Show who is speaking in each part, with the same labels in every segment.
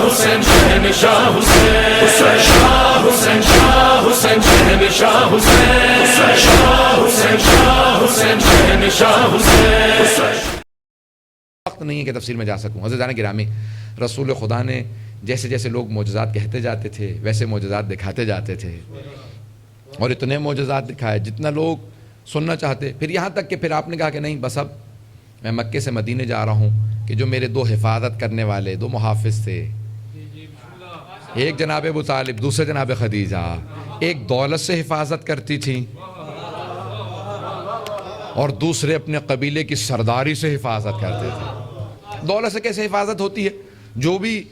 Speaker 1: حسین شہنشاہ حسین شاہ حسین شاہ حسین شہنشاہ حسین شاہ حسین شاہ حسین شہنشاہ حسین۔
Speaker 2: وقت نہیں ہے کہ تفصیل میں جا سکوں۔ عزیزان گرامی، رسول خدا نے جیسے جیسے لوگ معجزات کہتے جاتے تھے ویسے معجزات دکھاتے جاتے تھے، اور اتنے معجزات دکھائے جتنا لوگ سننا چاہتے، پھر یہاں تک کہ پھر آپ نے کہا کہ نہیں بس اب میں مکے سے مدینے جا رہا ہوں، کہ جو میرے دو حفاظت کرنے والے دو محافظ تھے، ایک جناب ابو طالب دوسرے جناب خدیجہ، ایک دولت سے حفاظت کرتی تھی اور دوسرے اپنے قبیلے کی سرداری سے حفاظت کرتے تھے۔ دولت سے کیسے حفاظت ہوتی ہے؟ جو بھی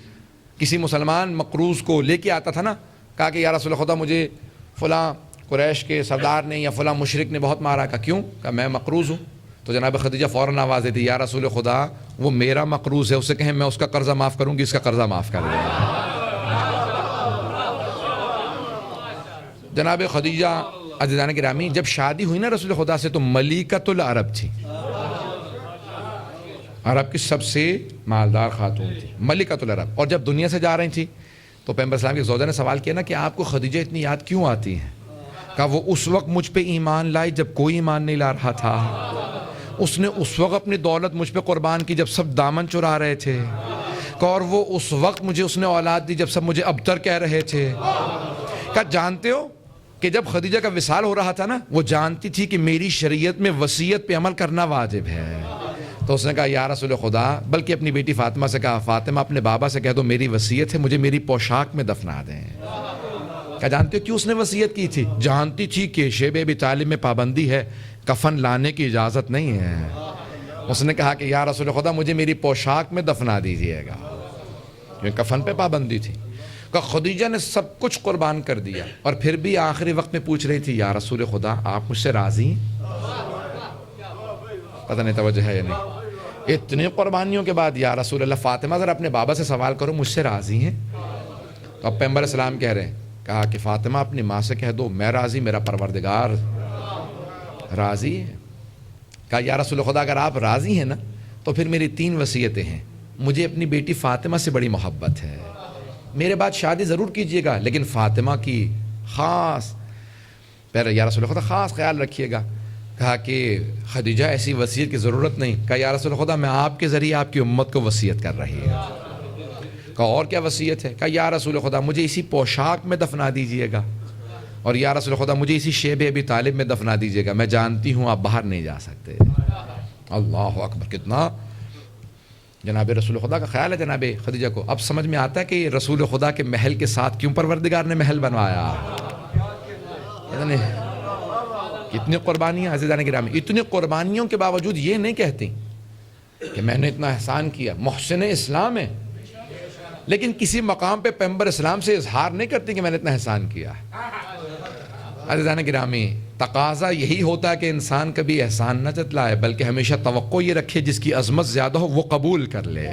Speaker 2: کسی مسلمان مقروض کو لے کے آتا تھا نا، کہا کہ یا رسول خدا مجھے فلاں قریش کے سردار نے یا فلاں مشرک نے بہت مارا، کہا کیوں؟ کہا میں مقروض ہوں۔ تو جناب خدیجہ فوراً آواز دیتی، یا رسول خدا وہ میرا مقروض ہے، اسے کہیں میں اس کا قرضہ معاف کروں گی، اس کا قرضہ معاف کر دیں۔ جناب خدیجہ عزیزان گرامی جب شادی ہوئی نا رسول خدا سے تو ملکۃ العرب تھی، عرب کی سب سے مالدار خاتون تھی، ملکۃ العرب۔ اور جب دنیا سے جا رہی تھی تو پیغمبر اسلام کی زوجہ نے سوال کیا نا کہ آپ کو خدیجہ اتنی یاد کیوں آتی ہیں؟ کہا وہ اس وقت مجھ پہ ایمان لائی جب کوئی ایمان نہیں لا رہا تھا، اس نے اس وقت اپنی دولت مجھ پہ قربان کی جب سب دامن چرا رہے تھے، اور وہ اس وقت مجھے اس نے اولاد دی جب سب مجھے ابتر کہہ رہے تھے۔ کہا جانتے ہو کہ جب خدیجہ کا وصال ہو رہا تھا نا، وہ جانتی تھی کہ میری شریعت میں وصیت پہ عمل کرنا واجب ہے، تو اس نے کہا یا رسول خدا، بلکہ اپنی بیٹی فاطمہ سے کہا فاطمہ اپنے بابا سے کہہ دو میری وصیت ہے مجھے میری پوشاک میں دفنا دیں۔ کہا جانتے ہو کیوں اس نے وصیت کی تھی؟ جانتی تھی کہ شیب ابی طالب میں پابندی ہے، کفن لانے کی اجازت نہیں ہے۔ اس نے کہا کہ یا رسول خدا مجھے میری پوشاک میں دفنا دیجیے گا، کیونکہ کفن پہ پابندی تھی۔ کہ خدیجہ نے سب کچھ قربان کر دیا، اور پھر بھی آخری وقت میں پوچھ رہی تھی یا رسول خدا آپ مجھ سے راضی ہیں؟ پتہ نہیں توجہ ہے یا نہیں۔ اتنی قربانیوں کے بعد یا رسول اللہ فاطمہ ذرا اپنے بابا سے سوال کرو مجھ سے راضی ہیں؟ تو اب پیغمبر اسلام کہہ رہے ہیں، کہا کہ فاطمہ اپنی ماں سے کہہ دو میں راضی، میرا پروردگار راضی ہے۔ کہا یا رسول خدا اگر آپ راضی ہیں نا تو پھر میری 3 وصیتیں ہیں۔ مجھے اپنی بیٹی فاطمہ سے بڑی محبت ہے، میرے بعد شادی ضرور کیجئے گا لیکن فاطمہ کی خاص پہلے یا رسول خدا خاص خیال رکھیے گا۔ کہا کہ خدیجہ ایسی وصیت کی ضرورت نہیں۔ کہا یا رسول خدا میں آپ کے ذریعے آپ کی امت کو وصیت کر رہی ہے۔ کہا اور کیا وصیت ہے؟ کہا یا رسول خدا مجھے اسی پوشاک میں دفنا دیجئے گا، اور یا رسول خدا مجھے اسی شیب ابی طالب میں دفنا دیجئے گا، میں جانتی ہوں آپ باہر نہیں جا سکتے۔ اللہ اکبر، کتنا جناب رسول خدا کا خیال ہے جناب خدیجہ کو۔ اب سمجھ میں آتا ہے کہ رسول خدا کے محل کے ساتھ کیوں پروردگار نے محل بنوایا۔ کتنی قربانیاں عزیزان گرامی، اتنی قربانیوں کے باوجود یہ نہیں کہتی کہ میں نے اتنا احسان کیا، محسن اسلام ہے، لیکن کسی مقام پہ پیغمبر اسلام سے اظہار نہیں کرتی کہ میں نے اتنا احسان کیا۔ عزیزان گرامی تقاضا یہی ہوتا ہے کہ انسان کبھی احسان نہ جتلائے، بلکہ ہمیشہ توقع یہ رکھے جس کی عظمت زیادہ ہو وہ قبول کر لے۔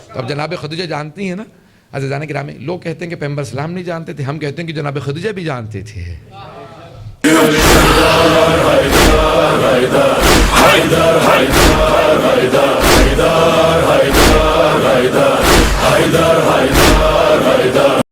Speaker 2: تو اب جناب خدیجہ جانتی ہیں نا عزیزان گرامی، لوگ کہتے ہیں کہ پیغمبر اسلام نہیں جانتے تھے، ہم کہتے ہیں کہ جناب خدیجہ بھی جانتے تھے۔
Speaker 1: حیدر